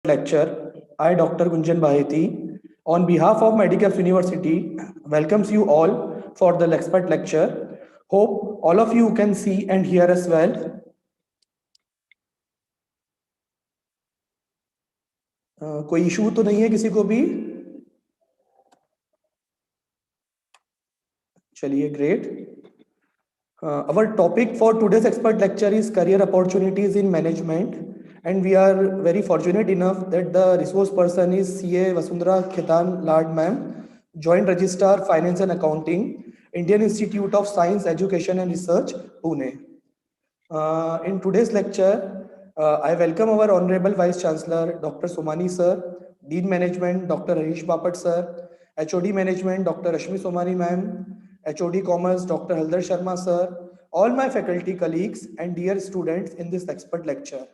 lecture, I, Dr. Gunjan Baheti, on behalf of Medicaps University, welcomes you all for the expert lecture. Hope all of you can see and hear us well. कोई issue तो नहीं है किसी को भी? चलिए, great. Our topic for today's expert lecture is career opportunities in management, and we are very fortunate enough that the resource person is CA Vasundhara Khetan Lad ma'am, Joint Registrar Finance and Accounting, Indian Institute of Science, Education and Research, Pune. In today's lecture, I welcome our Honorable Vice Chancellor, Dr. Somani sir, Dean Management, Dr. Harish Bapat sir, HOD Management, Dr. Rashmi Somani ma'am, HOD Commerce, Dr. Haldar Sharma sir, all my faculty colleagues and dear students in this expert lecture.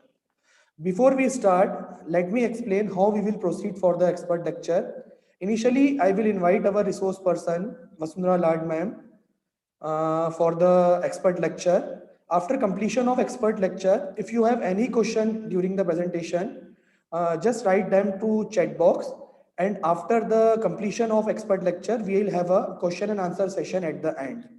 Before we start, let me explain how we will proceed for the expert lecture. Initially, I will invite our resource person, Vasundhara Lad ma'am, for the expert lecture. After completion of expert lecture, if you have any question during the presentation, just write them to chat box. And after the completion of expert lecture, we will have a question and answer session at the end.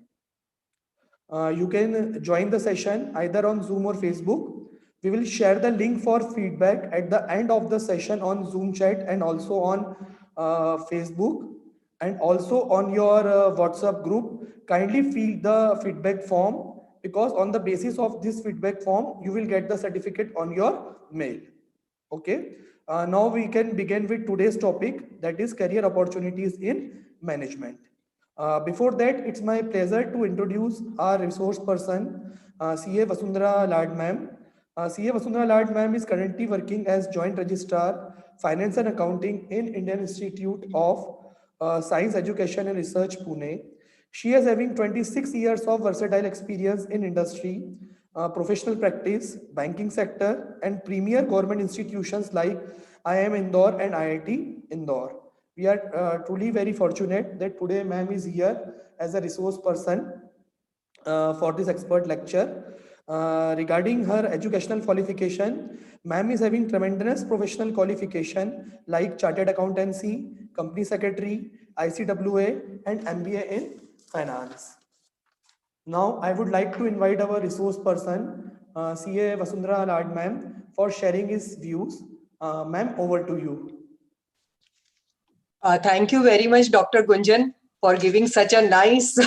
You can join the session either on Zoom or Facebook. We will share the link for feedback at the end of the session on Zoom chat and also on Facebook and also on your WhatsApp group. Kindly fill the feedback form, because on the basis of this feedback form, you will get the certificate on your mail. Okay. Now we can begin with today's topic, that is career opportunities in management. Before that, it's my pleasure to introduce our resource person, CA Vasundhara Lad ma'am. CA Vasundhara Lad ma'am is currently working as Joint Registrar, Finance and Accounting in Indian Institute of Science, Education and Research, Pune. She is having 26 years of versatile experience in industry, professional practice, banking sector, and premier government institutions like IIM Indore and IIT Indore. We are truly very fortunate that today ma'am is here as a resource person for this expert lecture. Regarding her educational qualification, ma'am is having tremendous professional qualification like Chartered Accountancy, Company Secretary, ICWA, and MBA in Finance. Now, I would like to invite our resource person, CA Vasundhara Lad ma'am, for sharing his views. Ma'am, over to you. Thank you very much, Dr. Gunjan, for giving such a nice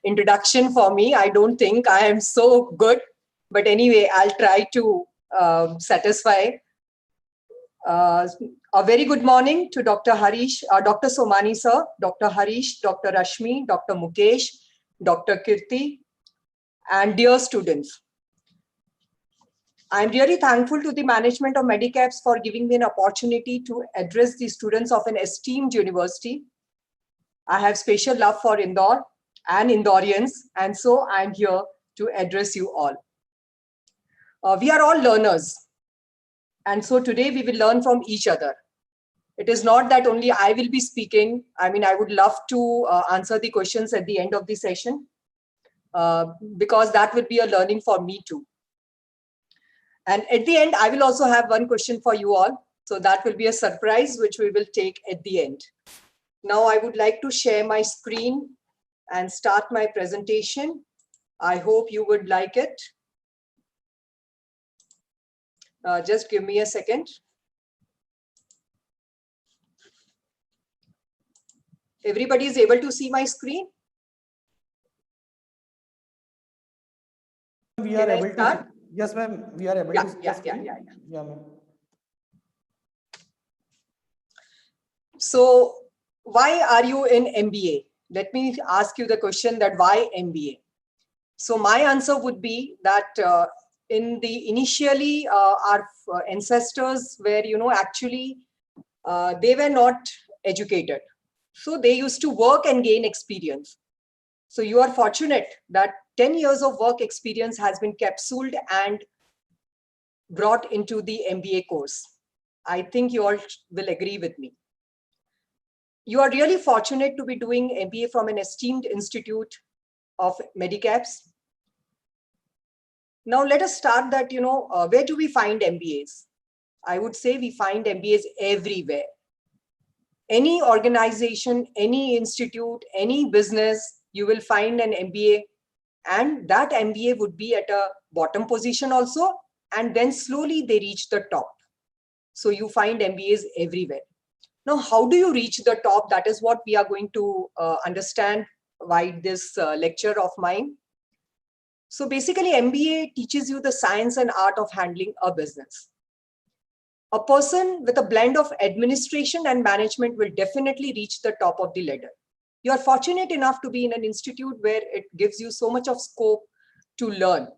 introduction for me. I don't think I am so good, but anyway, I'll try to satisfy. A very good morning to Dr. Harish, Dr. Somani sir, Dr. Harish, Dr. Rashmi, Dr. Mukesh, Dr. Kirti, and dear students. I'm really thankful to the management of Medicaps for giving me an opportunity to address the students of an esteemed university. I have special love for Indore and Indoreans, and so I'm here to address you all. We are all learners, and so today we will learn from each other. It is not that only I will be speaking. I mean, I would love to answer the questions at the end of the session, because that would be a learning for me too. And at the end, I will also have one question for you all. So that will be a surprise, which we will take at the end. Now I would like to share my screen and start my presentation. I hope you would like it. Just give me a second. Everybody is able to see my screen? We are able to. Yes, ma'am. We are able to. Yeah, ma'am. So why are you in MBA? Let me ask you the question that why MBA? So my answer would be that initially our ancestors were, actually they were not educated. So they used to work and gain experience. So you are fortunate that 10 years of work experience has been capsuled and brought into the MBA course. I think you all will agree with me. You are really fortunate to be doing MBA from an esteemed institute of Medicaps. Now let us start that, where do we find MBAs? I would say we find MBAs everywhere. Any organization, any institute, any business, you will find an MBA, and that MBA would be at a bottom position also, and then slowly they reach the top. So you find MBAs everywhere. Now, how do you reach the top? That is what we are going to understand by this lecture of mine. So basically, MBA teaches you the science and art of handling a business. A person with a blend of administration and management will definitely reach the top of the ladder. You are fortunate enough to be in an institute where it gives you so much of scope to learn.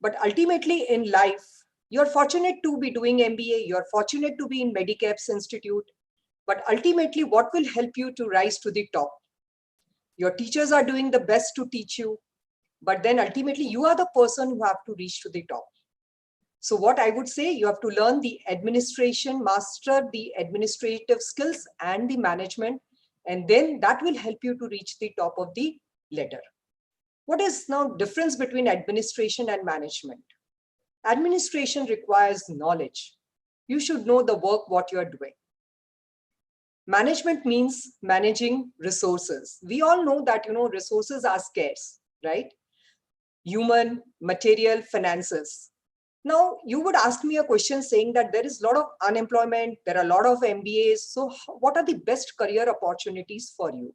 But ultimately in life, you are fortunate to be doing MBA, you are fortunate to be in Medicaps Institute, but ultimately what will help you to rise to the top? Your teachers are doing the best to teach you, but then ultimately you are the person who have to reach to the top. So what I would say, you have to learn the administration, master the administrative skills and the management, and then that will help you to reach the top of the ladder. What is now difference between administration and management? Administration requires knowledge. You should know the work, what you are doing. Management means managing resources. We all know that, resources are scarce, right? Human, material, finances. Now, you would ask me a question saying that there is a lot of unemployment, there are a lot of MBAs. So what are the best career opportunities for you?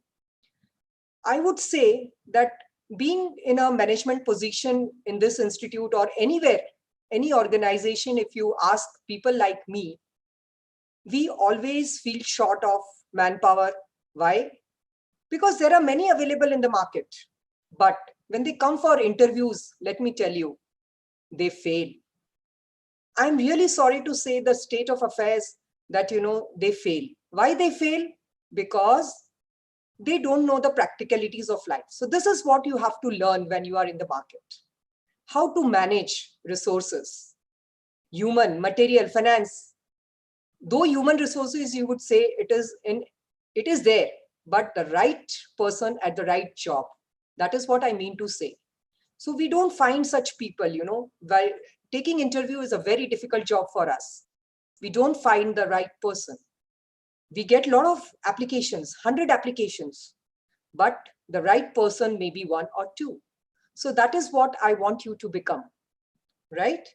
I would say that being in a management position in this institute or anywhere, any organization, if you ask people like me, we always feel short of manpower. Why? Because there are many available in the market. But when they come for interviews, let me tell you, they fail. I'm really sorry to say the state of affairs that, they fail. Why they fail? Because they don't know the practicalities of life. So this is what you have to learn when you are in the market. How to manage resources, human, material, finance. Though human resources, you would say it is there, but the right person at the right job. That is what I mean to say. So we don't find such people, while taking interview is a very difficult job for us. We don't find the right person. We get a lot of applications, 100 applications, but the right person may be 1 or 2. So that is what I want you to become, right?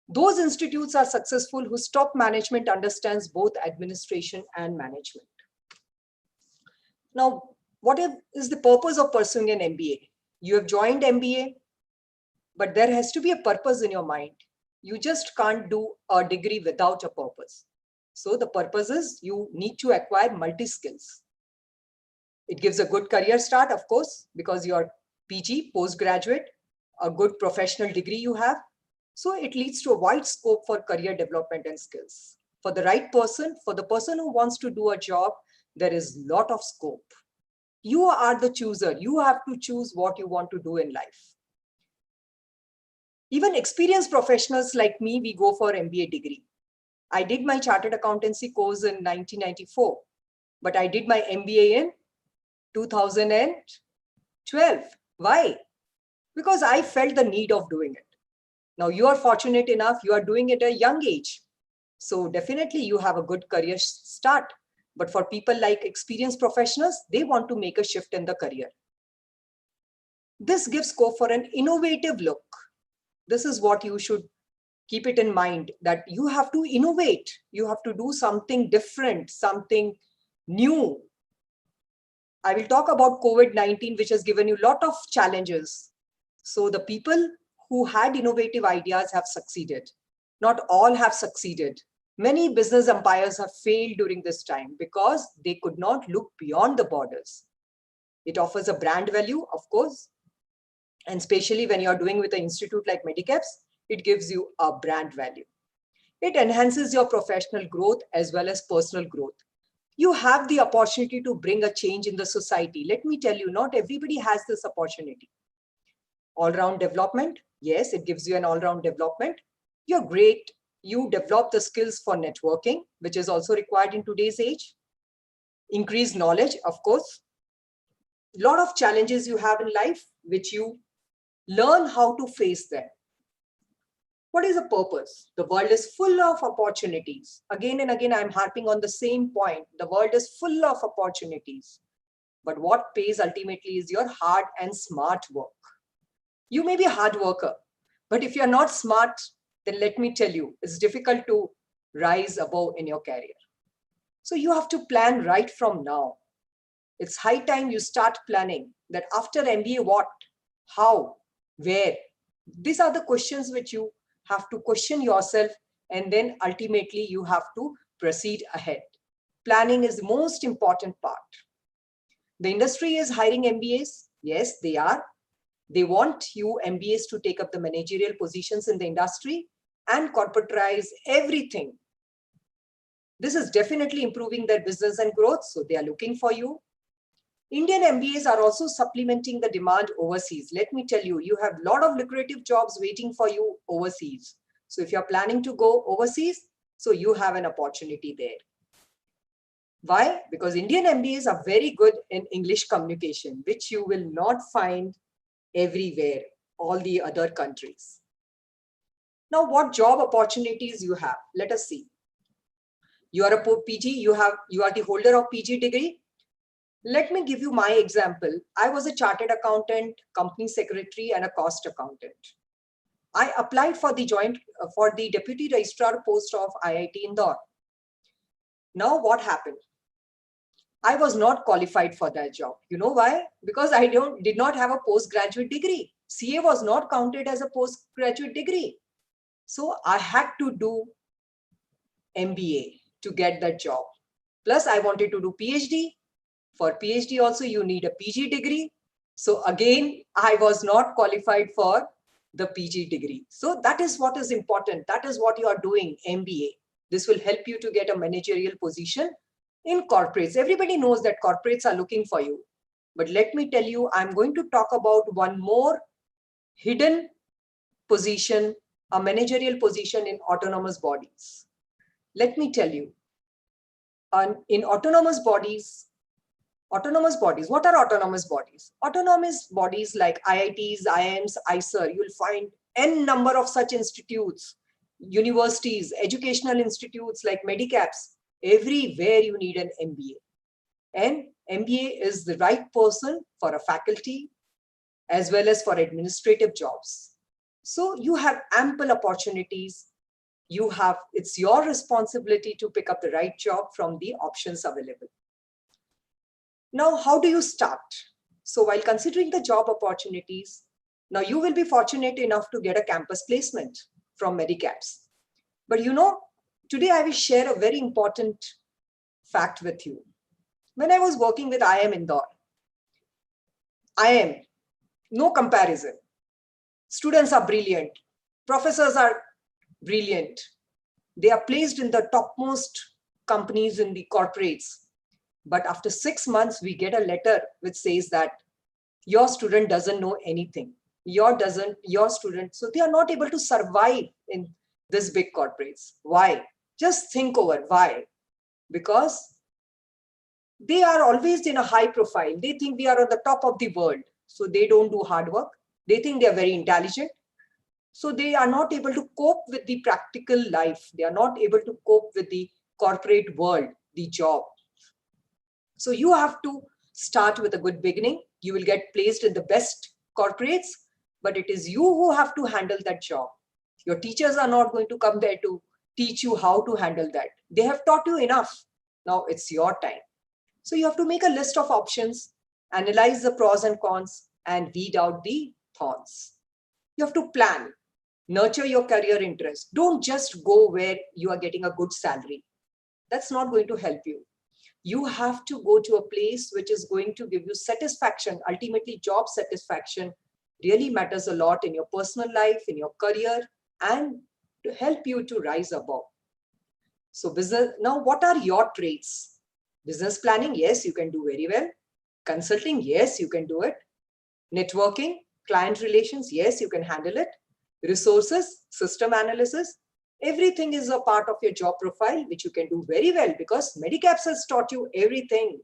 Those institutes are successful whose top management understands both administration and management. Now, what is the purpose of pursuing an MBA? You have joined MBA, but there has to be a purpose in your mind. You just can't do a degree without a purpose. So the purpose is you need to acquire multi-skills. It gives a good career start, of course, because you're PG, postgraduate, a good professional degree you have. So it leads to a wide scope for career development and skills. For the right person, for the person who wants to do a job, there is a lot of scope. You are the chooser. You have to choose what you want to do in life. Even experienced professionals like me, we go for MBA degree. I did my chartered accountancy course in 1994, but I did my MBA in 2012. Why? Because I felt the need of doing it. Now you are fortunate enough, you are doing it at a young age. So definitely you have a good career start. But for people like experienced professionals, they want to make a shift in the career. This gives scope for an innovative look. This is what you should keep it in mind, that you have to innovate. You have to do something different, something new. I will talk about COVID-19, which has given you a lot of challenges. So the people who had innovative ideas have succeeded. Not all have succeeded. Many business empires have failed during this time because they could not look beyond the borders. It offers a brand value, of course. And especially when you're doing with an institute like Medicaps, it gives you a brand value. It enhances your professional growth as well as personal growth. You have the opportunity to bring a change in the society. Let me tell you, not everybody has this opportunity. All-round development, yes, it gives you an all-round development. You're great. You develop the skills for networking, which is also required in today's age. Increased knowledge, of course. A lot of challenges you have in life, which you learn how to face them. What is the purpose? The world is full of opportunities. Again and again, I'm harping on the same point. The world is full of opportunities. But what pays ultimately is your hard and smart work. You may be a hard worker, but if you're not smart, then let me tell you, it's difficult to rise above in your career. So you have to plan right from now. It's high time you start planning that after MBA, what, how, where? These are the questions which you have to question yourself, and then ultimately you have to proceed ahead. Planning is the most important part. The industry is hiring MBAs. Yes, they are. They want you MBAs to take up the managerial positions in the industry and corporatize everything. This is definitely improving their business and growth, so they are looking for you. Indian MBAs are also supplementing the demand overseas. Let me tell you, you have a lot of lucrative jobs waiting for you overseas. So if you're planning to go overseas, so you have an opportunity there. Why? Because Indian MBAs are very good in English communication, which you will not find everywhere, all the other countries. Now, what job opportunities you have? Let us see. You are a PG, you are the holder of PG degree. Let me give you my example. I was a chartered accountant, company secretary, and a cost accountant. I applied for the deputy registrar post of IIT Indore. Now what happened? I was not qualified for that job. You know why? Because I did not have a postgraduate degree. CA was not counted as a postgraduate degree. So I had to do MBA to get that job. Plus I wanted to do PhD. For PhD also you need a PG degree. So again, I was not qualified for the PG degree. So that is what is important. That is what you are doing, MBA. This will help you to get a managerial position in corporates. Everybody knows that corporates are looking for you. But let me tell you, I'm going to talk about one more hidden position, a managerial position in autonomous bodies. Let me tell you, in autonomous bodies, what are autonomous bodies? Autonomous bodies like IITs, IIMs, IISER, you'll find n number of such institutes, universities, educational institutes like Medicaps. Everywhere you need an MBA. And MBA is the right person for a faculty as well as for administrative jobs. So you have ample opportunities. It's your responsibility to pick up the right job from the options available. Now, how do you start? So while considering the job opportunities, now you will be fortunate enough to get a campus placement from Medicaps. But you know, today I will share a very important fact with you. When I was working with IIM Indore, IIM, no comparison. Students are brilliant. Professors are brilliant. They are placed in the topmost companies in the corporates. But after 6 months, we get a letter which says that your student doesn't know anything. Your student, so they are not able to survive in this big corporates. Why? Just think over why. Because they are always in a high profile. They think they are on the top of the world. So they don't do hard work. They think they are very intelligent. So they are not able to cope with the practical life. They are not able to cope with the corporate world, the job. So you have to start with a good beginning. You will get placed in the best corporates, but it is you who have to handle that job. Your teachers are not going to come there to teach you how to handle that. They have taught you enough. Now it's your time. So you have to make a list of options, analyze the pros and cons, and weed out the thorns. You have to plan, nurture your career interest. Don't just go where you are getting a good salary. That's not going to help you. You have to go to a place which is going to give you satisfaction. Ultimately, job satisfaction really matters a lot in your personal life, in your career, and to help you to rise above. So business, now what are your traits? Business planning, yes, you can do very well. Consulting, yes, you can do it. Networking, client relations, yes, you can handle it. Resources, system analysis, everything is a part of your job profile, which you can do very well because Medicaps has taught you everything.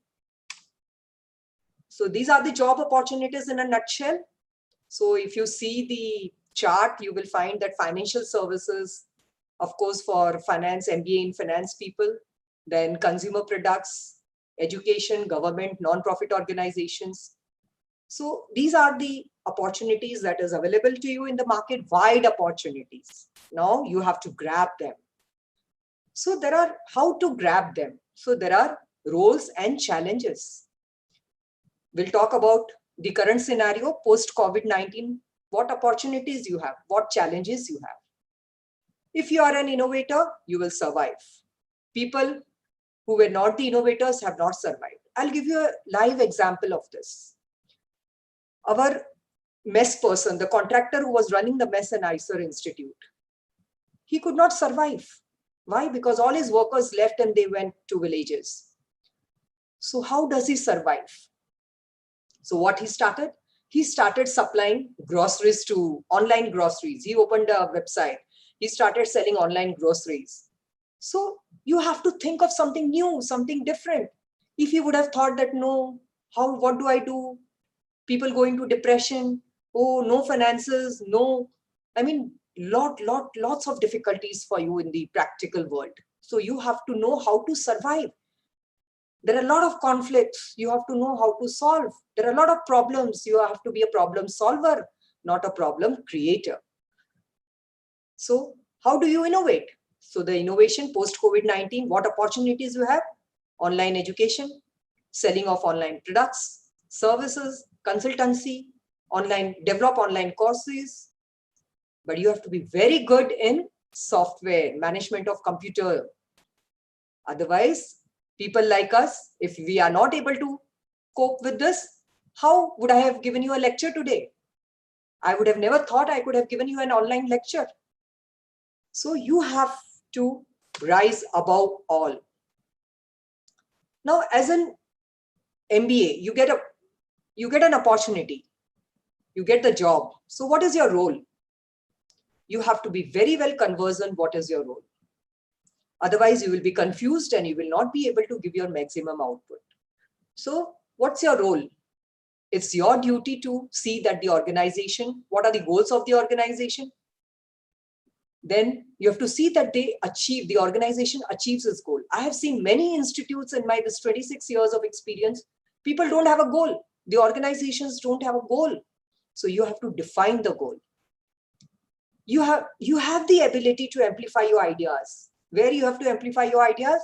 So these are the job opportunities in a nutshell. So if you see the chart, you will find that financial services, of course, for finance, MBA in finance people, then consumer products, education, government, non-profit organizations. So these are the opportunities that is available to you in the market, wide opportunities. Now you have to grab them. So there are how to grab them. So there are roles and challenges. We'll talk about the current scenario post COVID-19, what opportunities you have, what challenges you have. If you are an innovator, you will survive. People who were not the innovators have not survived. I'll give you a live example of this. Our mess person, the contractor who was running the Mess and ISER Institute, he could not survive. Why? Because all his workers left and they went to villages. So how does he survive? So what he started? He started supplying groceries to online groceries. He opened a website. He started selling online groceries. So you have to think of something new, something different. If you would have thought that, no, what do I do? People go into depression. Oh, no finances, no. I mean, lots of difficulties for you in the practical world. So you have to know how to survive. There are a lot of conflicts. You have to know how to solve. There are a lot of problems. You have to be a problem solver, not a problem creator. So how do you innovate? So the innovation post COVID-19, what opportunities you have? Online education, selling of online products, services, consultancy, develop online courses. But you have to be very good in software, management of computer. Otherwise, people like us, if we are not able to cope with this, how would I have given you a lecture today? I would have never thought I could have given you an online lecture. So you have to rise above all. Now, as an MBA, you get an opportunity. You get the job. So what is your role? You have to be very well conversant what is your role. Otherwise, you will be confused and you will not be able to give your maximum output. So what's your role? It's your duty to see that the organization, what are the goals of the organization? Then you have to see that the organization achieves its goal. I have seen many institutes in this 26 years of experience, people don't have a goal. The organizations don't have a goal. So you have to define the goal. You have the ability to amplify your ideas. Where you have to amplify your ideas?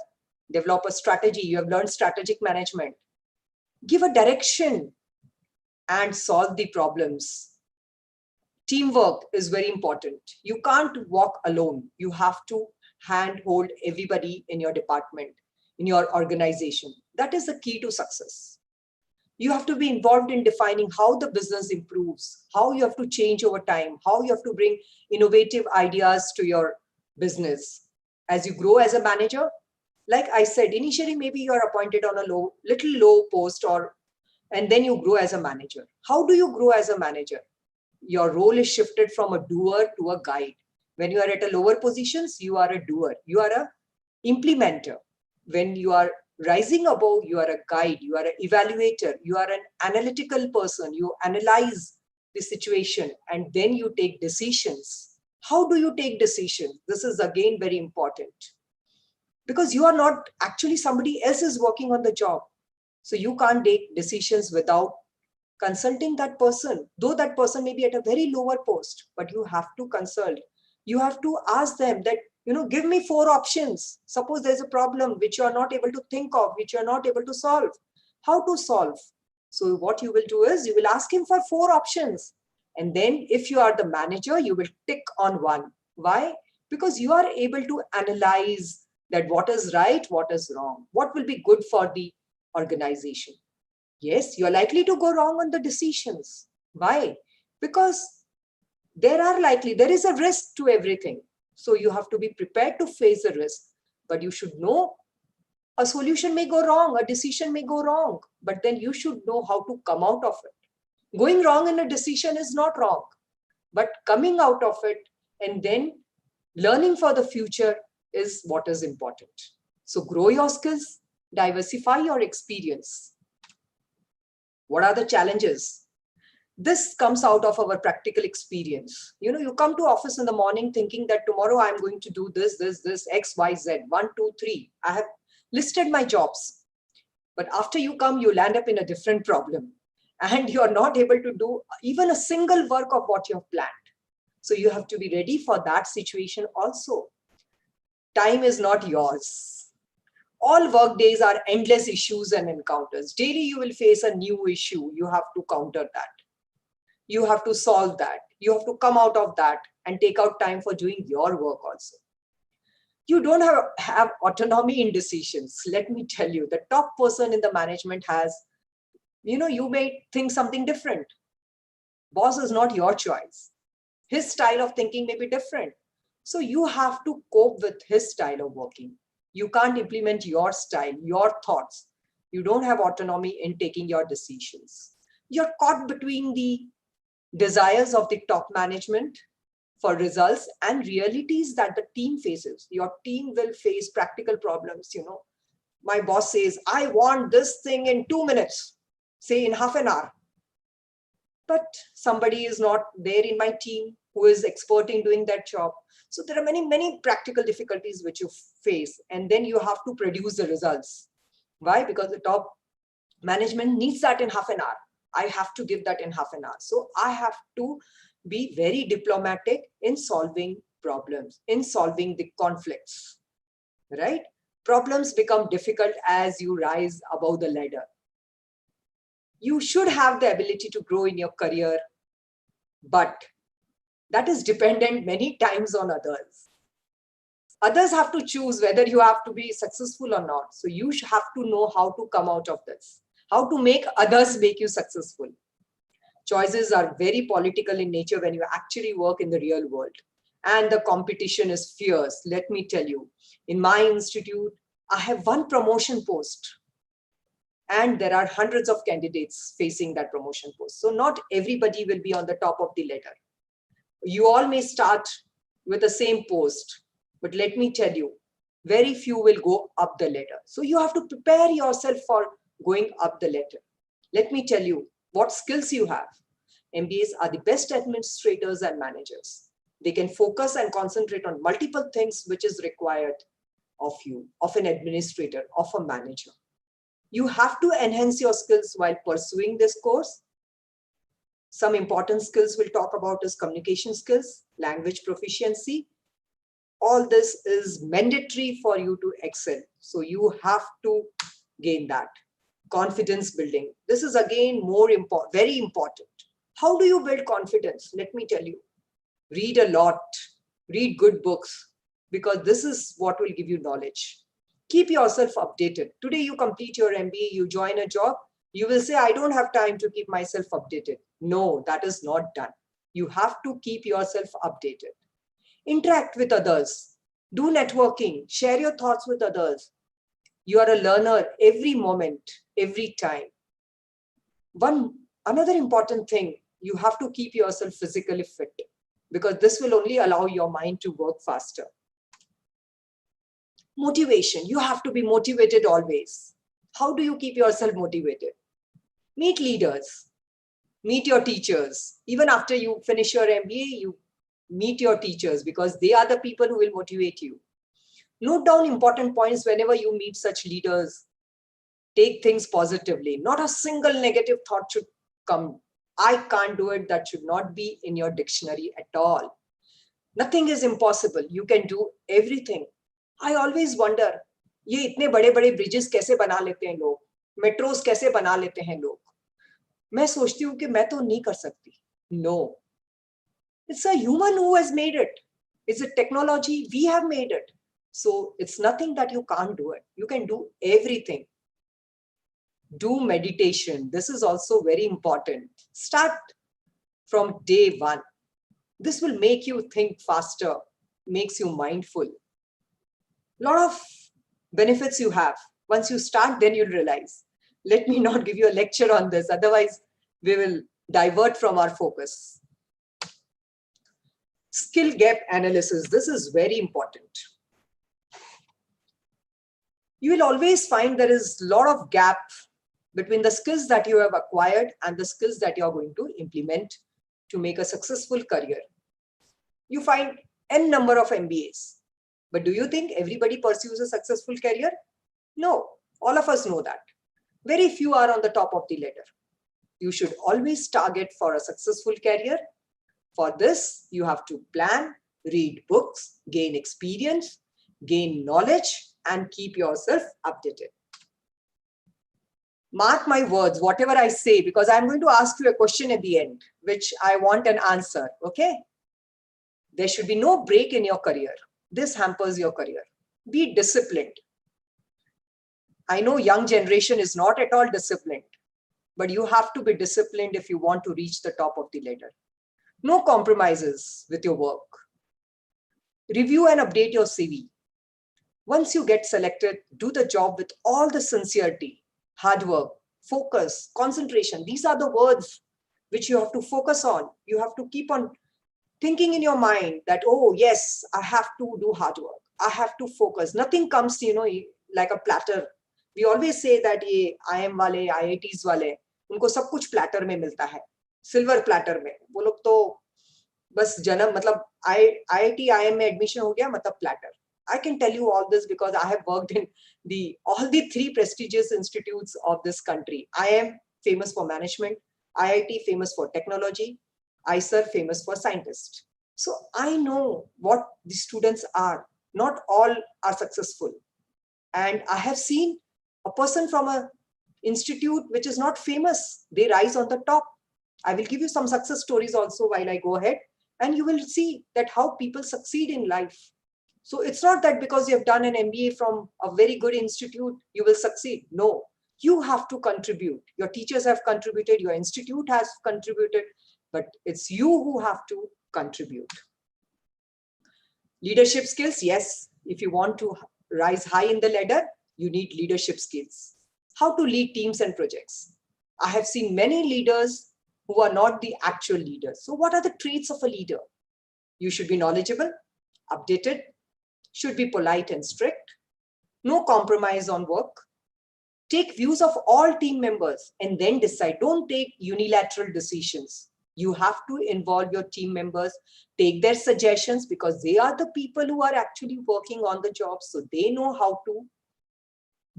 Develop a strategy. You have learned strategic management. Give a direction and solve the problems. Teamwork is very important. You can't walk alone. You have to handhold everybody in your department, in your organization. That is the key to success. You have to be involved in defining how the business improves, how you have to change over time, how you have to bring innovative ideas to your business. As you grow as a manager, like I said, initially maybe you are appointed on a little low post, and then you grow as a manager. How do you grow as a manager? Your role is shifted from a doer to a guide. When you are at a lower positions, you are a doer. You are a implementer. When you are rising above, you are a guide. You are an evaluator. You are an analytical person. You analyze the situation and then you take decisions. How do you take decisions? This is again very important. Because you are not actually, somebody else is working on the job. So you can't take decisions without consulting that person, though that person may be at a very lower post, but you have to consult. You have to ask them that, give me 4 options. Suppose there's a problem which you are not able to think of, which you are not able to solve. How to solve? So what you will do is you will ask him for 4 options. And then if you are the manager, you will tick on one. Why? Because you are able to analyze that what is right, what is wrong, what will be good for the organization. Yes, you're likely to go wrong on the decisions. Why? Because there is a risk to everything. So you have to be prepared to face the risk. But you should know a solution may go wrong, a decision may go wrong, but then you should know how to come out of it. Going wrong in a decision is not wrong, but coming out of it and then learning for the future is what is important. So grow your skills, diversify your experience. What are the challenges? This comes out of our practical experience. You come to office in the morning thinking that tomorrow I'm going to do this, X, Y, Z, 1, 2, 3. I have listed my jobs. But after you come, you land up in a different problem. And you're not able to do even a single work of what you have planned. So you have to be ready for that situation also. Time is not yours. All work days are endless issues and encounters. Daily you will face a new issue. You have to counter that. You have to solve that. You have to come out of that and take out time for doing your work also. You don't have autonomy in decisions. Let me tell you, the top person in the management has, you may think something different. Boss is not your choice. His style of thinking may be different. So you have to cope with his style of working. You can't implement your style, your thoughts. You don't have autonomy in taking your decisions. You're caught between the desires of the top management for results and realities that the team faces. Your team will face practical problems. My boss says, I want this thing in 2 minutes, say in half an hour. But somebody is not there in my team who is expert in doing that job. So there are many practical difficulties which you face, and then you have to produce the results. Why? Because the top management needs that in half an hour. I have to give that in half an hour. So I have to be very diplomatic in solving problems, in solving the conflicts, right? Problems become difficult as you rise above the ladder. You should have the ability to grow in your career, but that is dependent many times on others. Others have to choose whether you have to be successful or not. So you have to know how to come out of this, how to make others make you successful. Choices are very political in nature when you actually work in the real world. And the competition is fierce. Let me tell you, in my institute, I have one promotion post. And there are hundreds of candidates facing that promotion post. So not everybody will be on the top of the ladder. You all may start with the same post, but let me tell you, very few will go up the ladder. So you have to prepare yourself for going up the ladder. Let me tell you what skills you have. MBAs are the best administrators and managers. They can focus and concentrate on multiple things which is required of you, of an administrator, of a manager. You have to enhance your skills while pursuing this course. Some important skills we'll talk about is communication skills, language proficiency. All this is mandatory for you to excel. So you have to gain that. Confidence building. This is again very important. How do you build confidence? Let me tell you. Read a lot. Read good books, because this is what will give you knowledge. Keep yourself updated. Today you complete your MBA, you join a job, you will say, I don't have time to keep myself updated. No, that is not done. You have to keep yourself updated. Interact with others. Do networking. Share your thoughts with others. You are a learner every moment, every time. Another important thing, you have to keep yourself physically fit, because this will only allow your mind to work faster. Motivation. You have to be motivated always. How do you keep yourself motivated? Meet leaders. Meet your teachers. Even after you finish your MBA, you meet your teachers, because they are the people who will motivate you. Note down important points whenever you meet such leaders. Take things positively. Not a single negative thought should come. I can't do it. That should not be in your dictionary at all. Nothing is impossible. You can do everything. I always wonder, ये इतने बड़े बड़े bridges कैसे बना लेते हैं लोग, metros कैसे बना लेते हैं लोग. मैं सोचती हूँ कि मैं तो नहीं कर सकती. No, it's a human who has made it. It's a technology, we have made it. So it's nothing that you can't do it. You can do everything. Do meditation. This is also very important. Start from day one. This will make you think faster, makes you mindful. Lot of benefits you have. Once you start, then you'll realize. Let me not give you a lecture on this. Otherwise, we will divert from our focus. Skill gap analysis. This is very important. You will always find there is a lot of gap between the skills that you have acquired and the skills that you're going to implement to make a successful career. You find n number of MBAs, but do you think everybody pursues a successful career? No, all of us know that. Very few are on the top of the ladder. You should always target for a successful career. For this, you have to plan, read books, gain experience, gain knowledge, and keep yourself updated. Mark my words, whatever I say, because I'm going to ask you a question at the end, which I want an answer, okay? There should be no break in your career. This hampers your career. Be disciplined. I know young generation is not at all disciplined, but you have to be disciplined if you want to reach the top of the ladder. No compromises with your work. Review and update your CV. Once you get selected, do the job with all the sincerity, hard work, focus, concentration. These are the words which you have to focus on. You have to keep on thinking in your mind that, oh, yes, I have to do hard work. I have to focus. Nothing comes, like a platter. We always say that ये IIM वाले, IITs वाले, उनको सब कुछ platter में मिलता है, silver platter में. वो लोग तो बस जन्म मतलब IIT, IIM में admission हो गया मतलब platter. I can tell you all this because I have worked in all the three prestigious institutes of this country. IIM famous for management, IIT famous for technology, IISER famous for scientists. So I know what the students are. Not all are successful. And I have seen a person from an institute which is not famous, they rise on the top. I will give you some success stories also while I go ahead, and you will see that how people succeed in life. So it's not that because you have done an MBA from a very good institute, you will succeed. No, you have to contribute. Your teachers have contributed, your institute has contributed, but it's you who have to contribute. Leadership skills, yes. If you want to rise high in the ladder, you need leadership skills. How to lead teams and projects. I have seen many leaders who are not the actual leaders. So what are the traits of a leader? You should be knowledgeable, updated, should be polite and strict, no compromise on work, take views of all team members and then decide. Don't take unilateral decisions. You have to involve your team members, take their suggestions because they are the people who are actually working on the job. So they know how to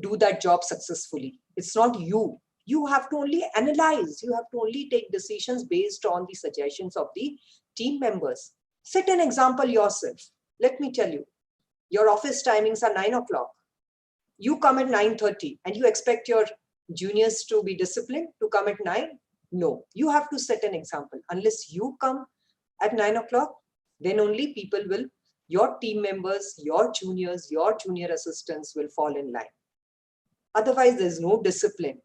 do that job successfully. It's not you. You have to only analyze. You have to only take decisions based on the suggestions of the team members. Set an example yourself. Let me tell you, your office timings are 9 o'clock. You come at 9:30 and you expect your juniors to be disciplined to come at 9? No, you have to set an example. Unless you come at 9 o'clock, then only people will, your team members, your juniors, your junior assistants will fall in line. Otherwise, there's no discipline.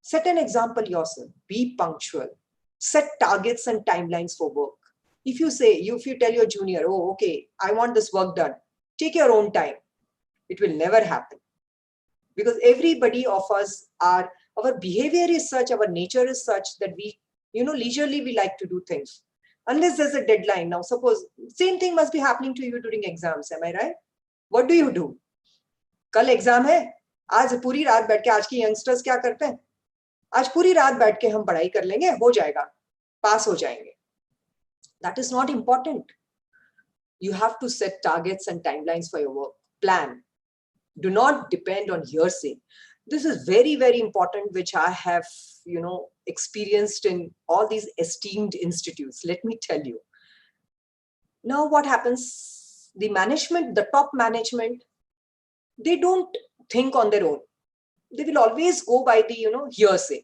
Set an example yourself. Be punctual. Set targets and timelines for work. If you tell your junior, oh, okay, I want this work done, take your own time. It will never happen. Because everybody of us our behavior is such, our nature is such that we, leisurely we like to do things. Unless there's a deadline. Now, suppose, same thing must be happening to you during exams, am I right? What do? Kal exam hai, आज पूरी रात बैठ के, आज की youngsters क्या करते हैं? आज पूरी रात बैठ के हम पढ़ाई कर लेंगे, हो जाएगा, पास हो जाएंगे. That is not important. You have to set targets and timelines for your work. Plan. Do not depend on hearsay. This is very, very important, which I have, experienced in all these esteemed institutes. Let me tell you. Now, what happens? The management, the top management, they don't think on their own. They will always go by the, hearsay.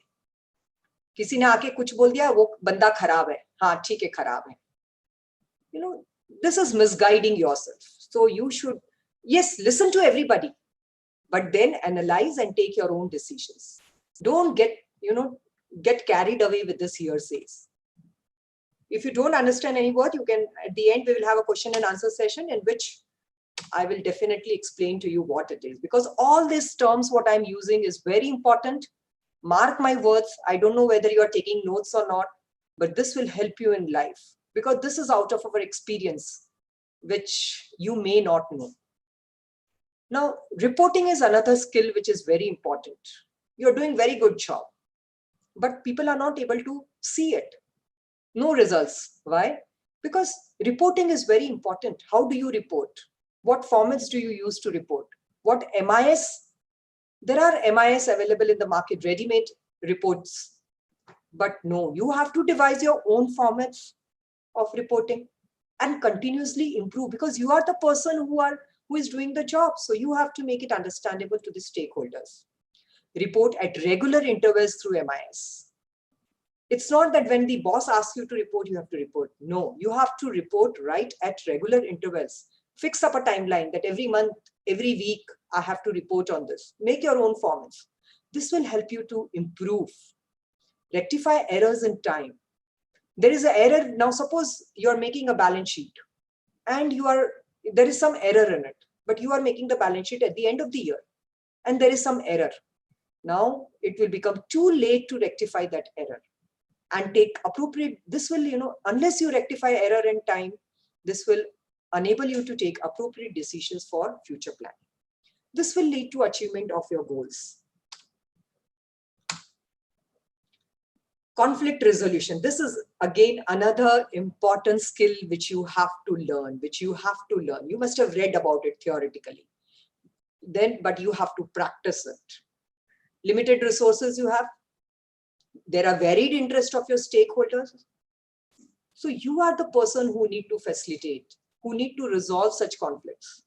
किसी ने आके कुछ बोल दिया, वो बंदा खराब है. हाँ, ठीक है, खराब है. This is misguiding yourself. So you should, yes, listen to everybody, but then analyze and take your own decisions. Don't get carried away with this hearsays. If you don't understand any word, you can, at the end, we will have a question and answer session in which I will definitely explain to you what it is. Because all these terms, what I'm using is very important. Mark my words. I don't know whether you are taking notes or not, but this will help you in life. Because this is out of our experience, which you may not know. Now, reporting is another skill which is very important. you're doing very good job, but people are not able to see it. No results. Why? Because reporting is very important. How do you report? What formats do you use to report? What MIS? There are MIS available in the market, ready-made reports. But no, you have to devise your own formats of reporting and continuously improve, because you are the person who is doing the job. So you have to make it understandable to the stakeholders. Report at regular intervals through MIS. It's not that when the boss asks you to report, you have to report. No, you have to report right at regular intervals. Fix up a timeline that every month, every week, I have to report on this. Make your own formats. This will help you to improve. Rectify errors in time. There is an error. Now, suppose you're making a balance sheet and there is some error in it, but you are making the balance sheet at the end of the year and there is some error. Now, it will become too late to rectify that error and take appropriate. This will, unless you rectify error in time, this will enable you to take appropriate decisions for future planning. This will lead to achievement of your goals. Conflict resolution. This is again another important skill which you have to learn, You must have read about it theoretically. But you have to practice it. Limited resources you have. There are varied interests of your stakeholders. So you are the person who need to facilitate, who need to resolve such conflicts.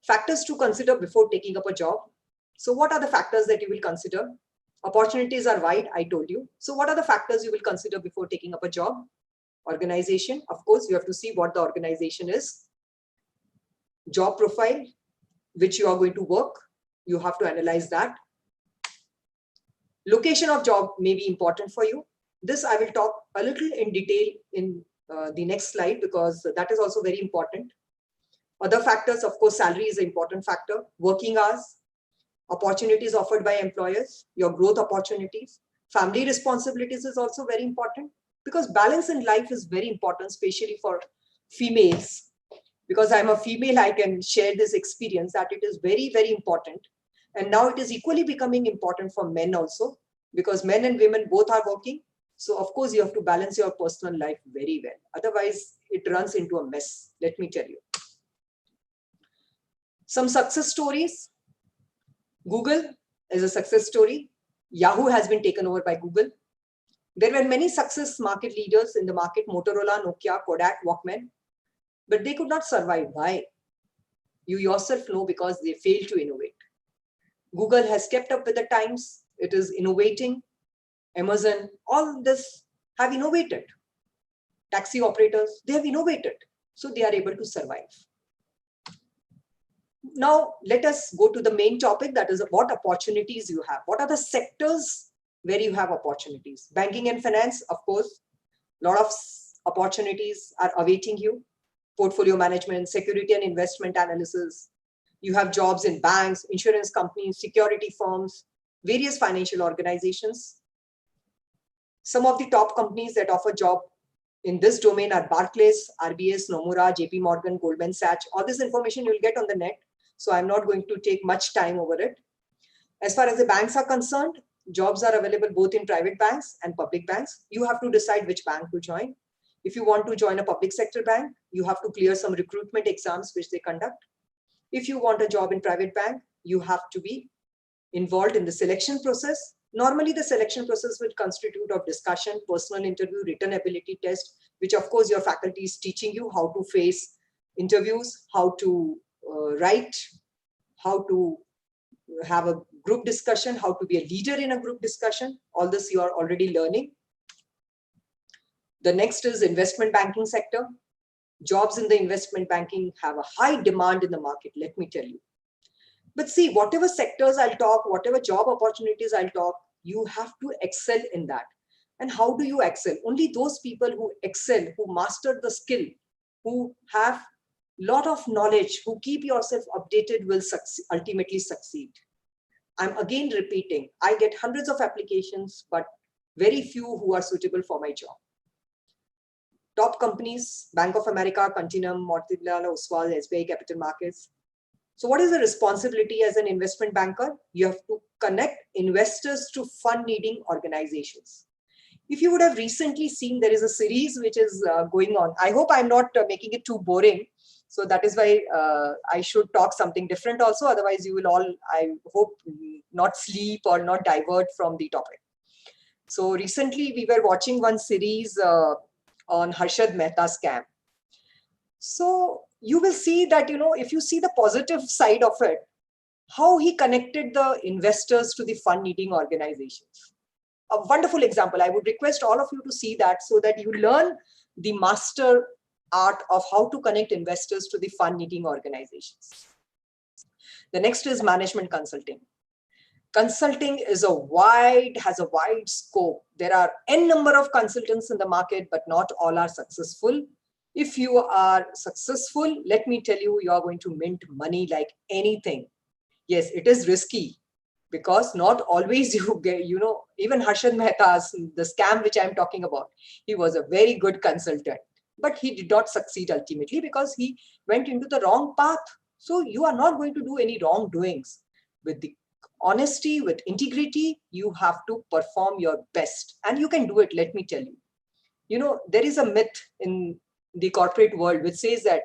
Factors to consider before taking up a job. So what are the factors that you will consider? Opportunities are wide, I told you. So what are the factors you will consider before taking up a job? Organization, of course, you have to see what the organization is. Job profile, which you are going to work. You have to analyze that. Location of job may be important for you. This I will talk a little in detail in the next slide, because that is also very important. Other factors, of course, salary is an important factor. Working hours, opportunities offered by employers, your growth opportunities. Family responsibilities is also very important, because balance in life is very important, especially for females. Because I'm a female, I can share this experience that it is very, very important. And now it is equally becoming important for men also, because men and women both are working. So of course you have to balance your personal life very well. Otherwise it runs into a mess, let me tell you. Some success stories. Google is a success story. Yahoo has been taken over by Google. There were many success market leaders in the market, Motorola, Nokia, Kodak, Walkman, but they could not survive. Why? You yourself know, because they failed to innovate. Google has kept up with the times. It is innovating. Amazon, all this have innovated. Taxi operators, they have innovated. So they are able to survive. Now, let us go to the main topic, that is what opportunities you have. What are the sectors where you have opportunities? Banking and finance, of course, a lot of opportunities are awaiting you. Portfolio management, security and investment analysis. You have jobs in banks, insurance companies, security firms, various financial organizations. Some of the top companies that offer job in this domain are Barclays, RBS, Nomura, JP Morgan, Goldman Sachs. All this information you'll get on the net. So I'm not going to take much time over it. As far as the banks are concerned, jobs are available both in private banks and public banks. You have to decide which bank to join. If you want to join a public sector bank, you have to clear some recruitment exams which they conduct. If you want a job in private bank, you have to be involved in the selection process. Normally, the selection process will constitute of discussion, personal interview, written ability test, which of course your faculty is teaching you how to face interviews, how to write, how to have a group discussion, how to be a leader in a group discussion. All this you are already learning. The next is investment banking sector. Jobs in the investment banking have a high demand in the market, let me tell you. But see, whatever sectors I'll talk, whatever job opportunities I'll talk, you have to excel in that. And how do you excel? Only those people who excel, who master the skill, who have lot of knowledge, who keep yourself updated will ultimately succeed. I'm again repeating, I get hundreds of applications, but very few who are suitable for my job. Top companies, Bank of America, Continuum, Motilal Oswal, SBI Capital Markets. So what is the responsibility as an investment banker? You have to connect investors to fund needing organizations. If you would have recently seen, there is a series which is going on. I hope I'm not making it too boring. So that is why I should talk something different also. Otherwise, you will all, I hope, not sleep or not divert from the topic. So recently, we were watching one series on Harshad Mehta scam. So you will see that, if you see the positive side of it, how he connected the investors to the fund needing organizations. A wonderful example. I would request all of you to see that so that you learn the master art of how to connect investors to the fund needing organizations. The next is management consulting. Consulting is has a wide scope. There are n number of consultants in the market, but not all are successful. If you are successful, let me tell you, you are going to mint money like anything. Yes, it is risky because not always you get, even Harshad Mehta's, the scam which I'm talking about, he was a very good consultant, but he did not succeed ultimately because he went into the wrong path. So you are not going to do any wrongdoings. With the honesty, with integrity, you have to perform your best, and you can do it. Let me tell you. There is a myth in the corporate world which says that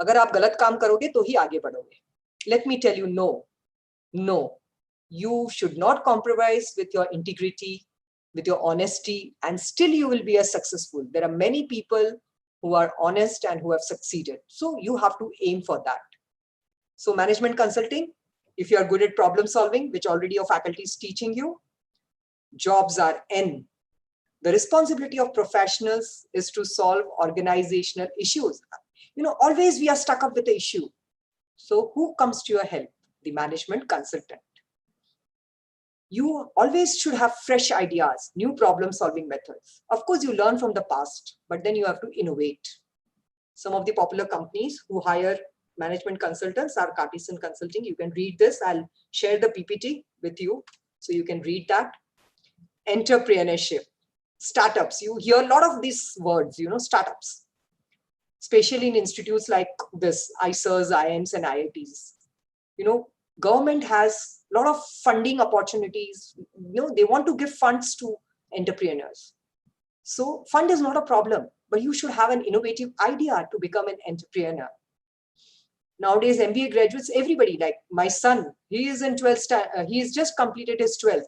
अगर आप गलत काम करोगे तो ही आगे बढ़ोगे. Let me tell you, no. You should not compromise with your integrity, with your honesty, and still you will be as successful. There are many people who are honest and who have succeeded. So you have to aim for that. So management consulting, if you are good at problem solving, which already your faculty is teaching you, jobs are N. The responsibility of professionals is to solve organizational issues. Always we are stuck up with the issue. So who comes to your help? The management consultant. You always should have fresh ideas, new problem solving methods. Of course, you learn from the past, but then you have to innovate. Some of the popular companies who hire management consultants are Cartesian Consulting. You can read this. I'll share the PPT with you so you can read that. Entrepreneurship, startups. You hear a lot of these words, startups, especially in institutes like this, ICERs, IIMs, and IITs. Government has a lot of funding opportunities. They want to give funds to entrepreneurs. So fund is not a problem, but you should have an innovative idea to become an entrepreneur. Nowadays, MBA graduates, everybody, like my son, he is in 12th, he's just completed his 12th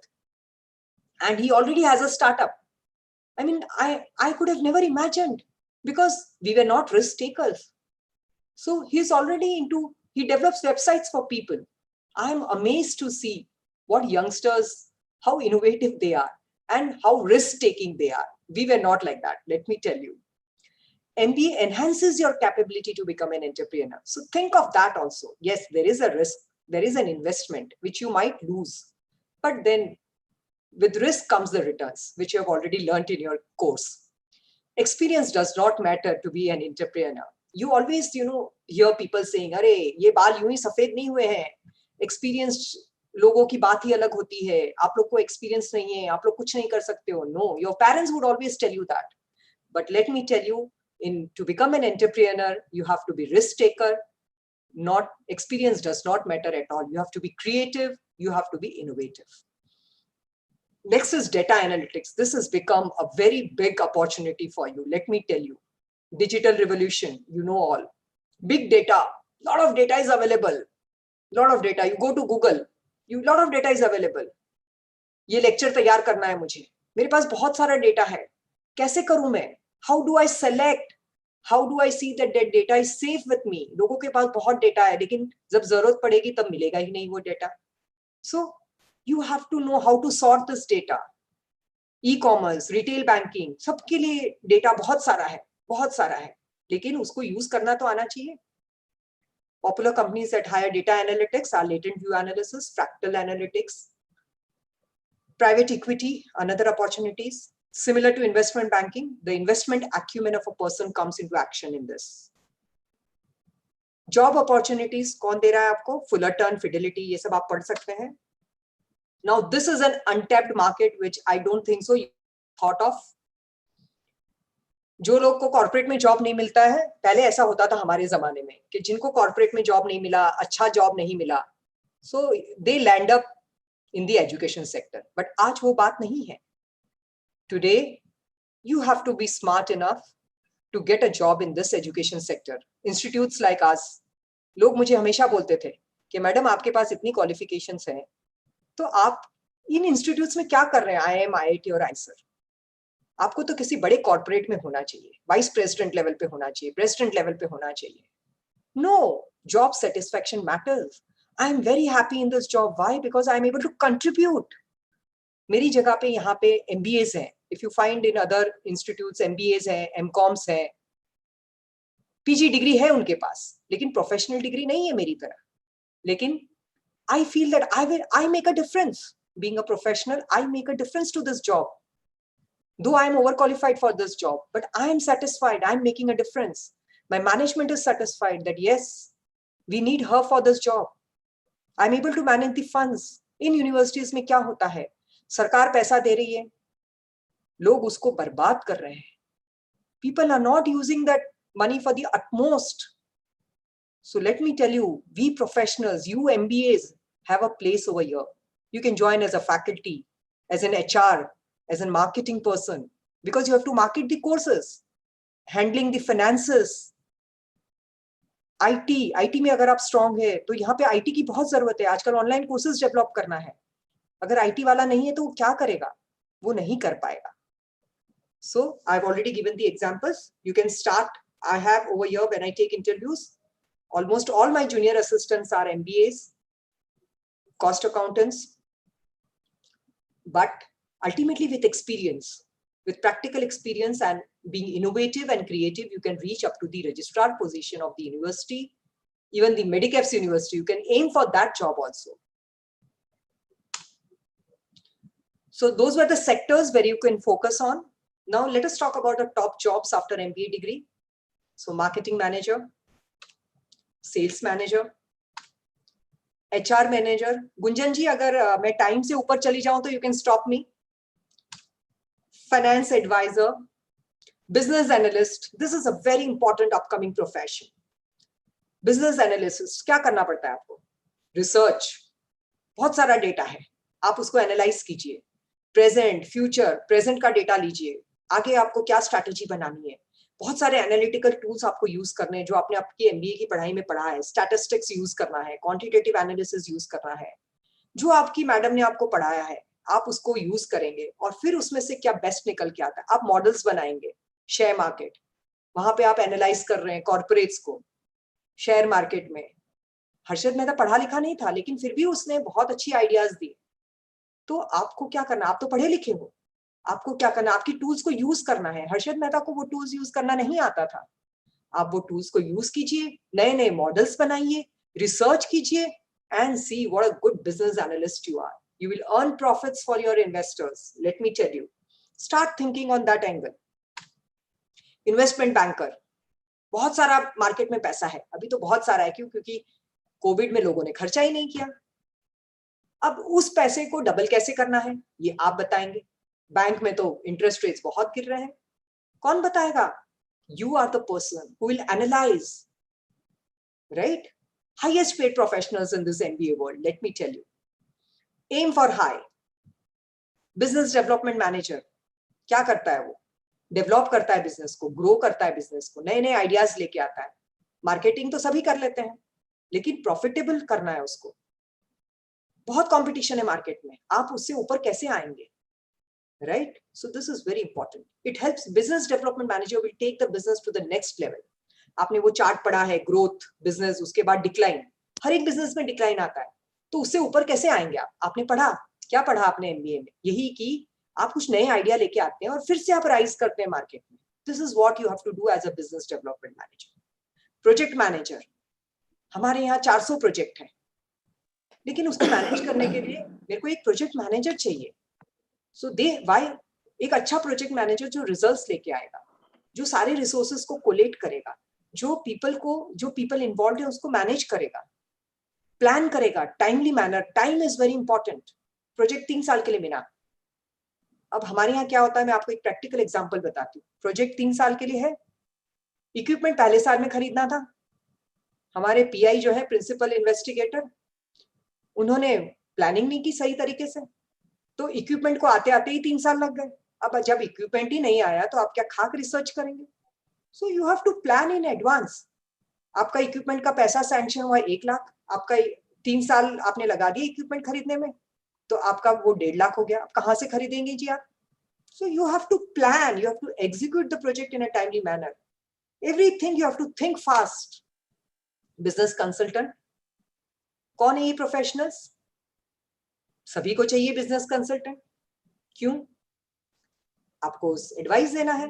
and he already has a startup. I mean, I could have never imagined because we were not risk takers. So he's already he develops websites for people. I'm amazed to see what youngsters, how innovative they are and how risk-taking they are. We were not like that, let me tell you. MBA enhances your capability to become an entrepreneur. So think of that also. Yes, there is a risk, there is an investment which you might lose. But then with risk comes the returns, which you have already learned in your course. Experience does not matter to be an entrepreneur. You always, hear people saying, "Arey, ye baal यूं ही सफेद नहीं हुए हैं." Experienced लोगों की बात ही अलग होती है. आप लोग को experience नहीं है, आप लोग कुछ नहीं कर सकते हो. No, your parents would always tell you that. But let me tell you, to become an entrepreneur, you have to be risk taker. Not experience does not matter at all. You have to be creative. You have to be innovative. Next is data analytics. This has become a very big opportunity for you. Let me tell you, digital revolution, all. Big data, lot of data is available. Lot of data. You go to Google, lot of data is available. ये lecture तैयार करना है मुझे. मेरे पास बहुत सारा data है. कैसे करूं मैं? How do I select? How do I see that data is safe with me? लोगों के पास बहुत data है, लेकिन जब जरूरत पड़ेगी तब मिलेगा ही नहीं वो data. So you have to know how to sort this data. E-commerce, retail banking, सबके लिए data बहुत सारा है, लेकिन उसको use करना तो आना चाहिए. Popular companies that hire data analytics are latent view analysis, fractal analytics, private equity, another opportunities. Similar to investment banking, the investment acumen of a person comes into action in this. Job opportunities, कौन दे रहा है आपको? Fullerton, Fidelity, ये सब आप पढ़ सकते हैं. Now, this is an untapped market, which I don't think so you thought of. जो लोग को कॉर्पोरेट में जॉब नहीं मिलता है, पहले ऐसा होता था हमारे जमाने में कि जिनको कॉर्पोरेट में जॉब नहीं मिला, अच्छा जॉब नहीं मिला, so they land up in the education sector. But आज वो बात नहीं है. Today you have to be smart enough to get a job in this education sector. Institutes like us, लोग मुझे हमेशा बोलते थे कि मैडम आपके पास इतनी क्वालिफिकेशंस हैं, तो आप इन इंस्टीट्यूट्स में क्या कर रहे हैं, IIM, IIT और आईसर? आपको तो किसी बड़े कॉर्पोरेट में होना चाहिए, वाइस प्रेसिडेंट लेवल पे होना चाहिए, प्रेसिडेंट लेवल पे होना चाहिए. No, job satisfaction matters. I am very happy in this job. Why? Because I am able to contribute. मेरी जगह पे यहाँ पे MBAs हैं. If you find in other institutes MBAs हैं, MComs हैं, PG डिग्री है उनके पास, लेकिन प्रोफेशनल डिग्री नहीं है मेरी तरह. लेकिन I feel that I make a difference. Being a professional, I make a difference to this job. Though I am overqualified for this job, but I am satisfied. I am making a difference. My management is satisfied that yes, we need her for this job. I am able to manage the funds. In universities में क्या होता है? सरकार पैसा दे रही है, लोग उसको बर्बाद कर रहे हैं. People are not using that money for the utmost. So let me tell you, we professionals, you MBAs have a place over here. You can join as a faculty, as an HR, as a marketing person, because you have to market the courses, handling the finances. IT में अगर आप strong है, तो यहाँ पे IT की बहुत जरूरत है. आजकल ऑनलाइन कोर्सेज डेवलप करना है. अगर IT वाला नहीं है तो वो क्या करेगा? वो नहीं कर पाएगा. So I've already given the examples. You can start. I have over here when I take interviews, almost all my junior assistants are MBAs, cost accountants. But ultimately with experience, with practical experience and being innovative and creative, you can reach up to the registrar position of the university, even the Medicaps University. You can aim for that job also. So those were the sectors where you can focus on. Now let us talk about the top jobs after MBA degree. So marketing manager, sales manager, HR manager. Gunjan जी, अगर मैं time से ऊपर चली जाऊं तो you can stop me. Finance advisor, business analyst. This is a very important upcoming profession. Business analyst, क्या करना पड़ता है आपको? Research. बहुत सारा डेटा है, आप उसको एनालाइज कीजिए. प्रेजेंट, फ्यूचर, प्रेजेंट का डेटा लीजिए, आगे आपको क्या स्ट्रैटेजी बनानी है. बहुत सारे एनालिटिकल टूल्स आपको यूज करने हैं जो आपने आपकी MBA की पढ़ाई में पढ़ा है. स्टैटिस्टिक्स यूज करना है, क्वांटिटेटिव एनालिसिस यूज करना है. जो आपकी मैडम ने आपको पढ़ाया है, आप उसको यूज करेंगे और फिर उसमें से क्या बेस्ट निकल के आता है. आप मॉडल्स बनाएंगे. शेयर मार्केट, वहां पे आप एनालाइज कर रहे हैं कॉर्पोरेट्स को. शेयर मार्केट में हर्षद मेहता पढ़ा लिखा नहीं था, लेकिन फिर भी उसने बहुत अच्छी आइडियाज दी. तो आपको क्या करना, आप तो पढ़े लिखे हो, आपको क्या करना, आपकी टूल्स को यूज करना है. हर्षद मेहता को वो टूल्स यूज करना नहीं आता था. आप वो टूल्स को यूज कीजिए, नए नए मॉडल्स बनाइए, रिसर्च कीजिए and see what a good business analyst you are. You will earn profits for your investors. Let me tell you. Start thinking on that angle. Investment banker. बहुत सारा market में पैसा है, अभी तो बहुत सारा है. क्यों? क्योंकि कोविड में लोगों ने खर्चा ही नहीं किया. अब उस पैसे को डबल कैसे करना है, ये आप बताएंगे. बैंक में तो इंटरेस्ट रेट्स बहुत गिर रहे हैं, कौन बताएगा? You are the person who will analyze, right? Highest paid professionals in this MBA world, let me tell you. Aim for high. Business development manager, क्या करता है वो? डेवलप करता है बिजनेस को, ग्रो करता है बिजनेस को, नए नए आइडियाज लेके आता है. मार्केटिंग तो सभी कर लेते हैं, लेकिन प्रॉफिटेबल करना है उसको. बहुत कंपटीशन है मार्केट में, आप उससे ऊपर कैसे आएंगे, right? So this is very important. It helps. Business development manager will take the business to the next level. आपने वो चार्ट पढ़ा है, ग्रोथ, बिजनेस, उसके बाद डिक्लाइन. हर एक बिजनेस में डिक्लाइन आता है, तो उससे ऊपर कैसे आएंगे आप? आपने पढ़ा, क्या पढ़ा आपने MBA में? यही कि आप कुछ नए आइडिया लेके आते हैं और फिर से आप राइज करते हैं मार्केट में. This is what you have to do as a business development manager. Project manager, हमारे यहाँ 400 प्रोजेक्ट है, लेकिन उसको मैनेज करने के लिए मेरे को एक प्रोजेक्ट मैनेजर चाहिए. सो एक अच्छा प्रोजेक्ट मैनेजर जो रिजल्ट्स लेके आएगा, जो सारे रिसोर्सेज को कोलेक्ट करेगा, जो पीपल इन्वॉल्व है उसको मैनेज करेगा, प्लान करेगा, timely manner. Time is very important. Project 3 साल के लिए मिला, अब हमारे यहाँ क्या होता है, मैं आपको एक प्रैक्टिकल एग्जांपल बताती हूँ. प्रोजेक्ट 3 साल के लिए है, इक्विपमेंट पहले साल में खरीदना था. हमारे पीआई जो है, प्रिंसिपल इन्वेस्टिगेटर, उन्होंने प्लानिंग नहीं की सही तरीके से, तो इक्विपमेंट को आते आते ही 3 साल लग गए. अब जब इक्विपमेंट ही नहीं आया तो आप क्या खाक रिसर्च करेंगे? So you have to plan in advance. आपका इक्विपमेंट का पैसा सैंक्शन हुआ 1 लाख, आपका 3 साल आपने लगा दिए इक्विपमेंट खरीदने में, तो आपका वो 1.5 लाख हो गया. आप कहाँ से खरीदेंगे जी आप? So you have to plan, you have to execute the project in a timely manner. Everything you have to think fast. Business consultant, कौन है ये प्रोफेशनल्स? सभी को चाहिए बिजनेस कंसल्टेंट. क्यों? आपको एडवाइस देना है,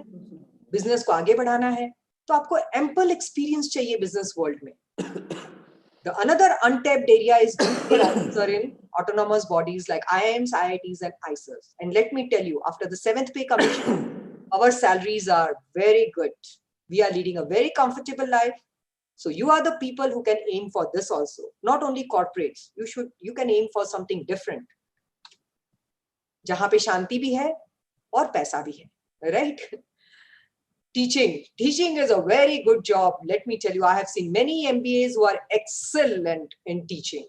बिजनेस को आगे बढ़ाना है, तो आपको एम्पल एक्सपीरियंस चाहिए बिजनेस वर्ल्ड में. The another untapped area is junior officer in autonomous bodies like IIMs, IITs, and ICERs. And let me tell you, after the 7th pay commission, our salaries are very good. We are leading a very comfortable life. So you are the people who can aim for this also. Not only corporates. You can aim for something different. जहाँ पे शांति भी है और पैसा भी है, right? Teaching is a very good job. Let me tell you, I have seen many MBAs who are excellent in teaching.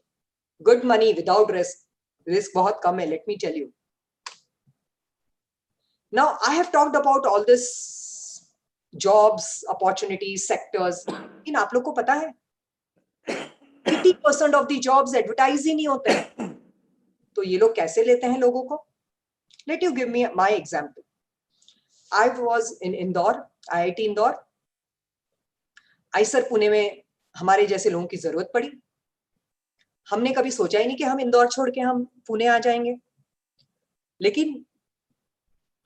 Good money without risk. Risk बहुत कम है, let me tell you. Now, I have talked about all this jobs, opportunities, sectors. लेकिन आप लोग को पता है 80% of the jobs advertise ही नहीं होते हैं. तो ये लोग कैसे लेते हैं लोगों को? Let you give me my example. I was in Indore, IIT Indore. Eicher Pune में हमारे जैसे लोगों की जरूरत पड़ी. हमने कभी सोचा ही नहीं कि हम इंदौर छोड़ के हम पुणे आ जाएंगे, लेकिन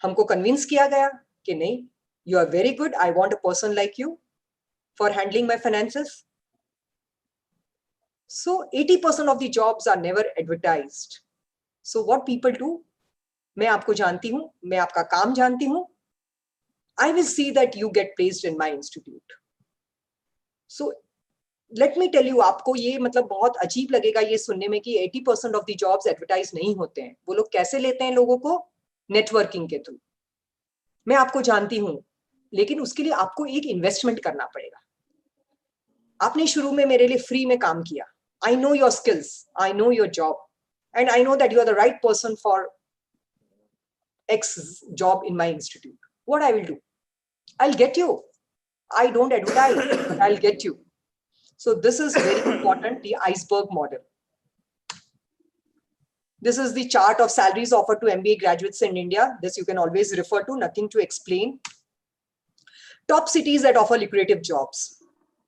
हमको कन्विंस किया गया कि नहीं, you are very good, I want a person like you for handling my finances. So 80% of the jobs are never advertised. So what people do, मैं आपको जानती हूँ, मैं आपका काम जानती हूँ. I will see that you get placed in my institute. So let me tell you, आपको ये मतलब बहुत अजीब लगेगा ये सुनने में कि 80% of the jobs advertise नहीं होते हैं. वो लोग कैसे लेते हैं लोगों को? नेटवर्किंग के थ्रू. मैं आपको जानती हूँ, लेकिन उसके लिए आपको एक इन्वेस्टमेंट करना पड़ेगा. आपने शुरू में मेरे लिए फ्री में काम किया. I know your skills, I know your job, and I know that you are the right person for X job in my institute. What I will do? I'll get you. I don't advertise, but I'll get you. So this is very important, the iceberg model. This is the chart of salaries offered to MBA graduates in India. This you can always refer to, nothing to explain. Top cities that offer lucrative jobs.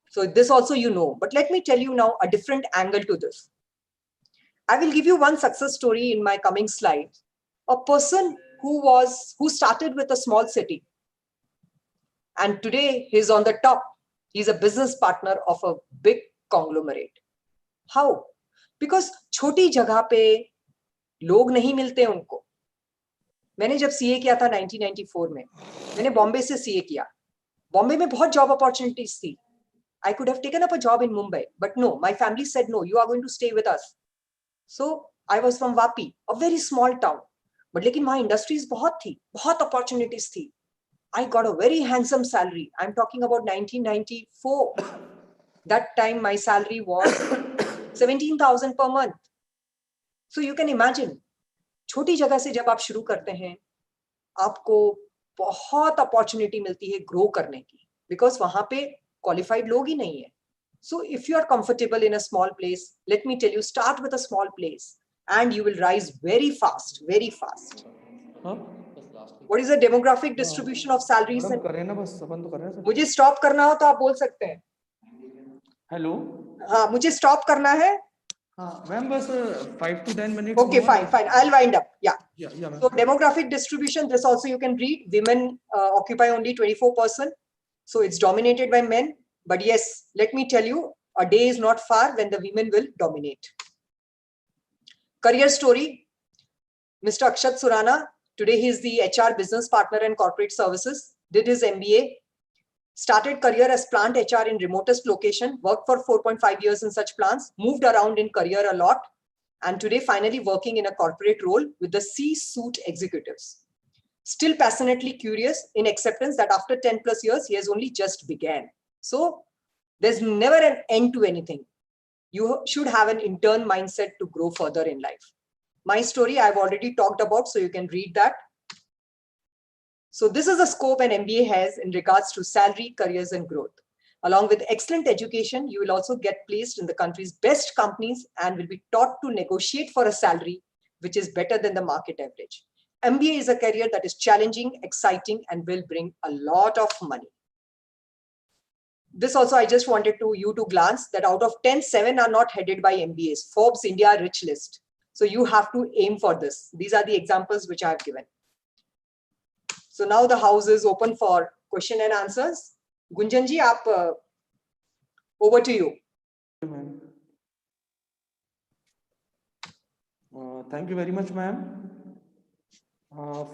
So this also you know, but let me tell you now a different angle to this. I will give you one success story in my coming slides. A person who started with a small city, and today he's on the top. He's a business partner of a big conglomerate. How? Because छोटी जगह पे लोग नहीं मिलते उनको. मैंने जब CA किया था 1994 में, मैंने बॉम्बे से सीए किया. बॉम्बे में बहुत जॉब अपॉर्चुनिटीज थी. I could have taken up a job in Mumbai, but no, my family said, no, you are going to stay with us. So I was from Vapi, a very small town. But लेकिन वहाँ industries बहुत थी, बहुत opportunities थी. I got a very handsome salary. I'm talking about 1994. That time my salary was 17,000 per month. So you can imagine, छोटी जगह से जब आप शुरू करते हैं, आपको बहुत opportunity मिलती है grow करने की, because वहाँ पे qualified लोग ही नहीं है. So if you are comfortable in a small place, let me tell you, start with a small place and you will rise very fast, very fast. What is the demographic distribution of salaries? मुझे stop करना हो तो आप बोल सकते हैं. Hello. हाँ, मुझे stop करना है. हाँ, मैम बस 5 to 10 minutes. Okay, fine. I'll wind up. Yeah. Yeah. So demographic distribution, this also you can read. Women occupy only 24%. So it's dominated by men. But yes, let me tell you, a day is not far when the women will dominate. Career story. Mr. Akshat Surana, today he is the HR business partner and corporate services, did his MBA, started career as plant HR in remotest location, worked for 4.5 years in such plants, moved around in career a lot, and today finally working in a corporate role with the C-suite executives. still passionately curious in acceptance that after 10 plus years, he has only just began. So there's never an end to anything. You should have an intern mindset to grow further in life. My story I've already talked about, so you can read that. So this is the scope an MBA has in regards to salary, careers, and growth. Along with excellent education, you will also get placed in the country's best companies and will be taught to negotiate for a salary which is better than the market average. MBA is a career that is challenging, exciting, and will bring a lot of money. This also, I just wanted you to glance that out of 10, 7 are not headed by MBAs. Forbes India Rich List. So you have to aim for this. These are the examples which I have given. So now the house is open for question and answers. Gunjan ji, over to you. Thank you very much, ma'am.